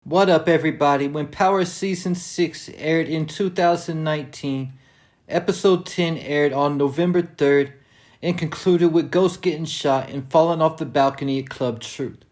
What up, everybody? When Power Season 6 aired in 2019, Episode 10 aired on November 3rd and concluded with Ghost getting shot and falling off the balcony at Club Truth.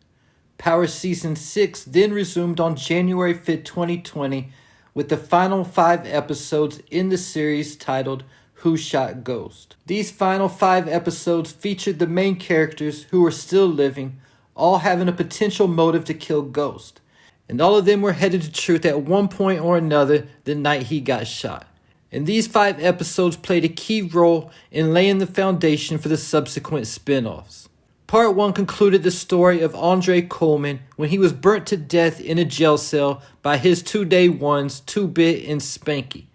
Power Season 6 then resumed on January 5th, 2020, with the final 5 episodes in the series titled Who Shot Ghost. These final 5 episodes featured the main characters who were still living, all having a potential motive to kill Ghost. And all of them were headed to Truth at one point or another the night he got shot. And these 5 episodes played a key role in laying the foundation for the subsequent spin-offs. Part 1 concluded the story of Andre Coleman when he was burnt to death in a jail cell by his 2-day ones, 2-Bit and Spanky.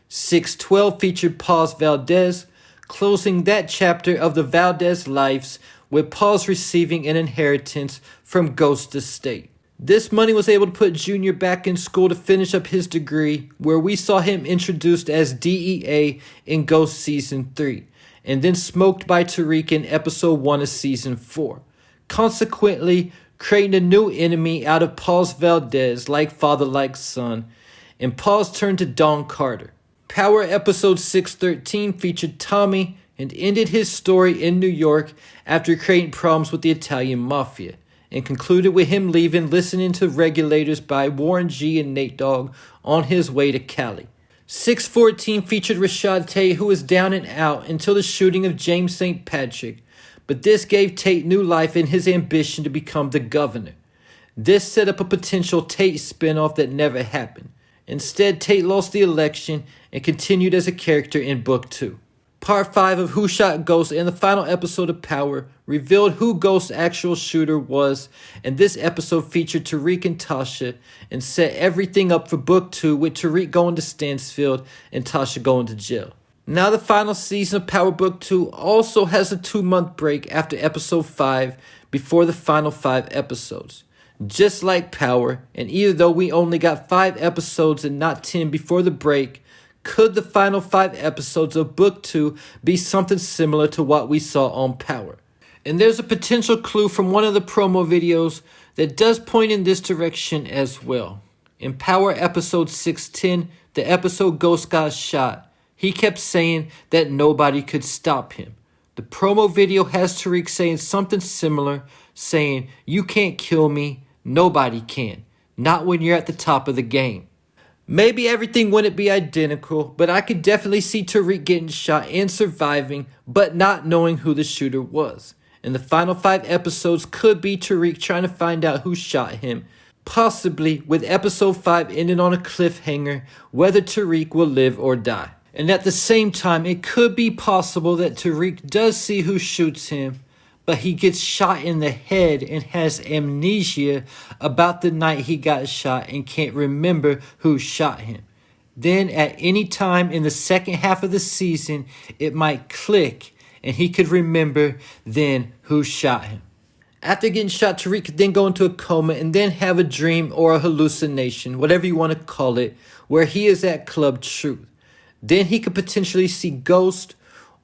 6/12 featured Paz Valdez, closing that chapter of the Valdez lives with Paz receiving an inheritance from Ghost's estate. This money was able to put Junior back in school to finish up his degree, where we saw him introduced as DEA in Ghost Season 3, and then smoked by Tariq in Episode 1 of Season 4, consequently creating a new enemy out of Paz Valdez, like father like son, and Paz turned to Don Carter. Power Episode 613 featured Tommy and ended his story in New York after creating problems with the Italian Mafia, and concluded with him leaving Listening to Regulators by Warren G and Nate Dogg on his way to Cali. 614 featured Rashad Tate, who was down and out until the shooting of James St. Patrick, but this gave Tate new life in his ambition to become the governor. This set up a potential Tate spinoff that never happened. Instead, Tate lost the election and continued as a character in Book 2. Part 5 of Who Shot Ghost and the final episode of Power revealed who Ghost's actual shooter was, and this episode featured Tariq and Tasha and set everything up for Book 2 with Tariq going to Stansfield and Tasha going to jail. Now the final season of Power Book 2 also has a 2-month break after Episode 5 before the final 5 episodes. Just like Power, and even though we only got 5 episodes and not 10 before the break, could the final 5 episodes of Book 2 be something similar to what we saw on Power? And there's a potential clue from one of the promo videos that does point in this direction as well. In Power Episode 610, the episode Ghost got shot, he kept saying that nobody could stop him. The promo video has Tariq saying something similar, saying, "You can't kill me, nobody can, not when you're at the top of the game." Maybe everything wouldn't be identical, but I could definitely see Tariq getting shot and surviving, but not knowing who the shooter was. And the final 5 episodes could be Tariq trying to find out who shot him, possibly with Episode 5 ending on a cliffhanger, whether Tariq will live or die. And at the same time, it could be possible that Tariq does see who shoots him, but he gets shot in the head and has amnesia about the night he got shot and can't remember who shot him. Then at any time in the second half of the season, it might click and he could remember then who shot him. After getting shot, Tariq could then go into a coma and then have a dream or a hallucination, whatever you want to call it, where he is at Club Truth. Then he could potentially see Ghost,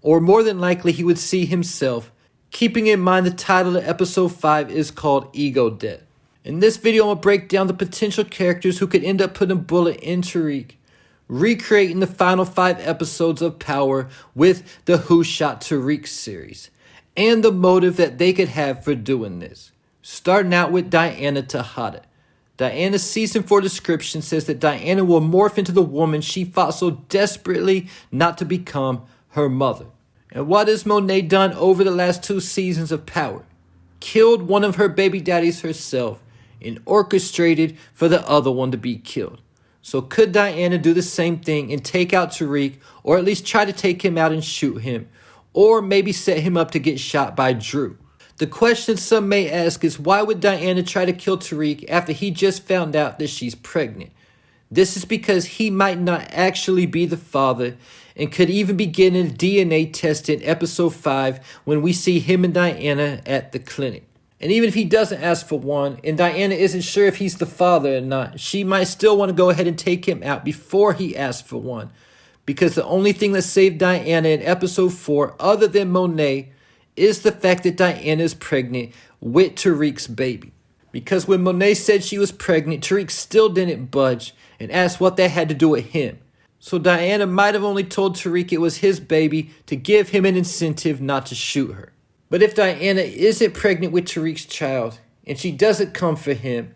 or more than likely he would see himself. Keeping in mind the title of Episode 5 is called Ego Death. In this video, I'm going to break down the potential characters who could end up putting a bullet in Tariq, recreating the final 5 episodes of Power with the Who Shot Tariq series, and the motive that they could have for doing this. Starting out with Diana Tejada. Diana's Season 4 description says that Diana will morph into the woman she fought so desperately not to become, her mother. And what has Monet done over the last 2 seasons of Power? Killed one of her baby daddies herself and orchestrated for the other one to be killed. So could Diana do the same thing and take out Tariq, or at least try to take him out and shoot him, or maybe set him up to get shot by Drew? The question some may ask is, why would Diana try to kill Tariq after he just found out that she's pregnant? This is because he might not actually be the father, and could even begin a DNA test in Episode 5 when we see him and Diana at the clinic. And even if he doesn't ask for one, and Diana isn't sure if he's the father or not, she might still want to go ahead and take him out before he asks for one. Because the only thing that saved Diana in Episode 4, other than Monet, is the fact that Diana is pregnant with Tariq's baby. Because when Monet said she was pregnant, Tariq still didn't budge and asked what that had to do with him. So Diana might have only told Tariq it was his baby to give him an incentive not to shoot her. But if Diana isn't pregnant with Tariq's child and she doesn't come for him,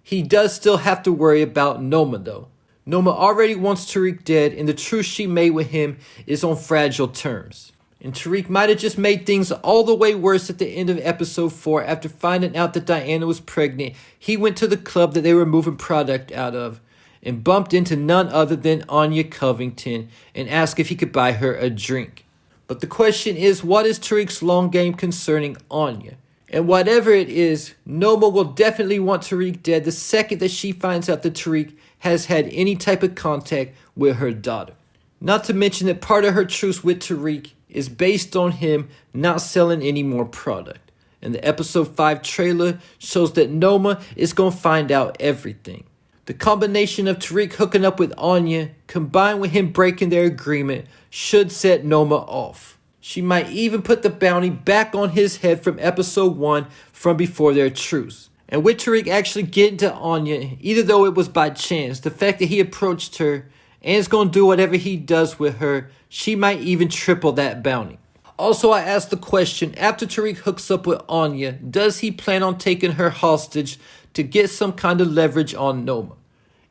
he does still have to worry about Noma though. Noma already wants Tariq dead and the truce she made with him is on fragile terms. And Tariq might have just made things all the way worse at the end of episode 4 after finding out that Diana was pregnant. He went to the club that they were moving product out of and bumped into none other than Anya Covington and asked if he could buy her a drink. But the question is, what is Tariq's long game concerning Anya? And whatever it is, Noma will definitely want Tariq dead the second that she finds out that Tariq has had any type of contact with her daughter. Not to mention that part of her truce with Tariq is based on him not selling any more product. And the episode 5 trailer shows that Noma is going to find out everything. The combination of Tariq hooking up with Anya, combined with him breaking their agreement, should set Noma off. She might even put the bounty back on his head from episode 1 from before their truce. And with Tariq actually getting to Anya, even though it was by chance, the fact that he approached her and is going to do whatever he does with her, she might even triple that bounty. Also, I asked the question, after Tariq hooks up with Anya, does he plan on taking her hostage to get some kind of leverage on Noma?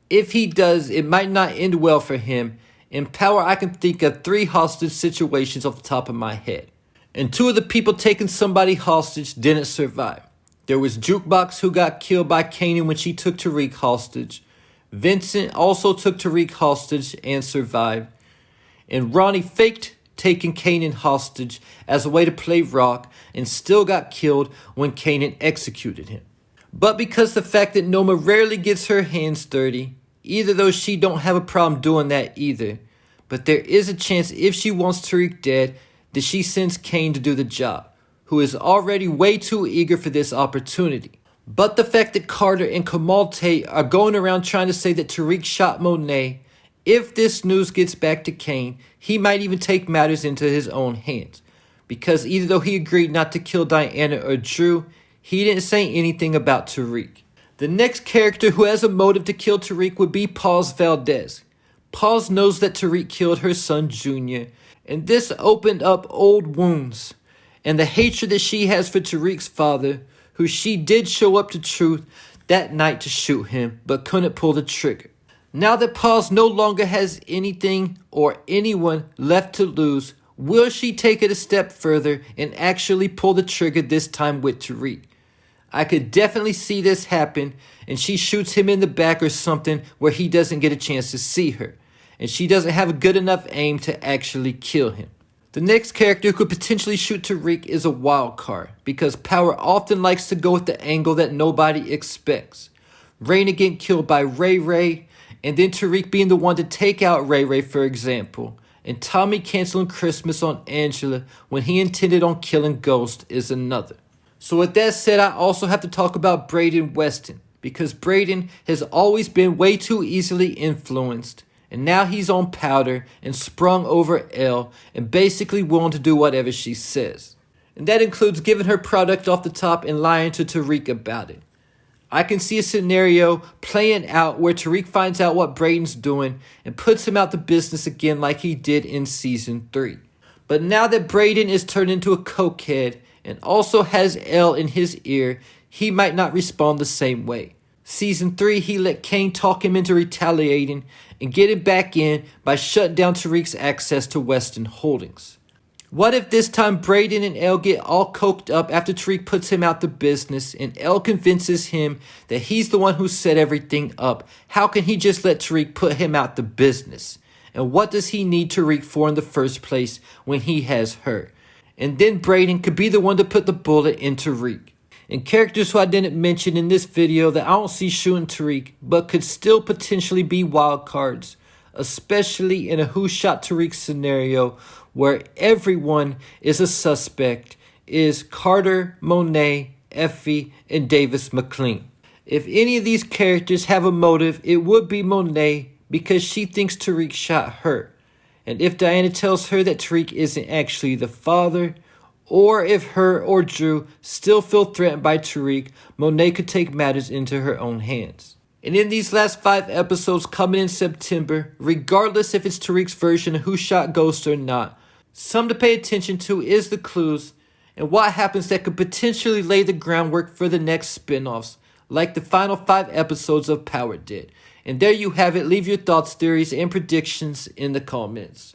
If he does, it might not end well for him. In Power, I can think of 3 hostage situations off the top of my head. And 2 of the people taking somebody hostage didn't survive. There was Jukebox, who got killed by Kanan when she took Tariq hostage. Vincent also took Tariq hostage and survived. And Ronnie faked taking Kanan hostage as a way to play rock and still got killed when Kanan executed him. But because the fact that Noma rarely gets her hands dirty, either though she don't have a problem doing that either, but there is a chance if she wants Tariq dead that she sends Kane to do the job, who is already way too eager for this opportunity. But the fact that Carter and Kamal Tate are going around trying to say that Tariq shot Monet, if this news gets back to Kane, he might even take matters into his own hands. Because either though he agreed not to kill Diana or Drew, he didn't say anything about Tariq. The next character who has a motive to kill Tariq would be Paz Valdez. Paz knows that Tariq killed her son Junior, and this opened up old wounds and the hatred that she has for Tariq's father, who she did show up to truth that night to shoot him, but couldn't pull the trigger. Now that Paz no longer has anything or anyone left to lose, will she take it a step further and actually pull the trigger this time with Tariq? I could definitely see this happen, and she shoots him in the back or something where he doesn't get a chance to see her, and she doesn't have a good enough aim to actually kill him. The next character who could potentially shoot Tariq is a wild card, because Power often likes to go with the angle that nobody expects. Raina getting killed by Ray Ray, and then Tariq being the one to take out Ray Ray, for example, and Tommy canceling Christmas on Angela when he intended on killing Ghost is another. So with that said, I also have to talk about Brayden Weston, because Brayden has always been way too easily influenced, and now he's on powder and sprung over Elle and basically willing to do whatever she says. And that includes giving her product off the top and lying to Tariq about it. I can see a scenario playing out where Tariq finds out what Brayden's doing and puts him out the business again like he did in season 3. But now that Brayden is turned into a cokehead and also has Elle in his ear, he might not respond the same way. Season 3, he let Kane talk him into retaliating and get it back in by shutting down Tariq's access to Weston Holdings. What if this time Brayden and Elle get all coked up after Tariq puts him out the business and Elle convinces him that he's the one who set everything up? How can he just let Tariq put him out the business? And what does he need Tariq for in the first place when he has her? And then Brayden could be the one to put the bullet in Tariq. And characters who I didn't mention in this video that I don't see shooting Tariq, but could still potentially be wild cards, especially in a who shot Tariq scenario where everyone is a suspect, is Carter, Monet, Effie, and Davis McLean. If any of these characters have a motive, it would be Monet, because she thinks Tariq shot her. And if Diana tells her that Tariq isn't actually the father, or if her or Drew still feel threatened by Tariq, Monet could take matters into her own hands. And in these last 5 episodes coming in September, regardless if it's Tariq's version of Who Shot Ghost or not, some to pay attention to is the clues and what happens that could potentially lay the groundwork for the next spin-offs, like the final 5 episodes of Power did. And there you have it. Leave your thoughts, theories, and predictions in the comments.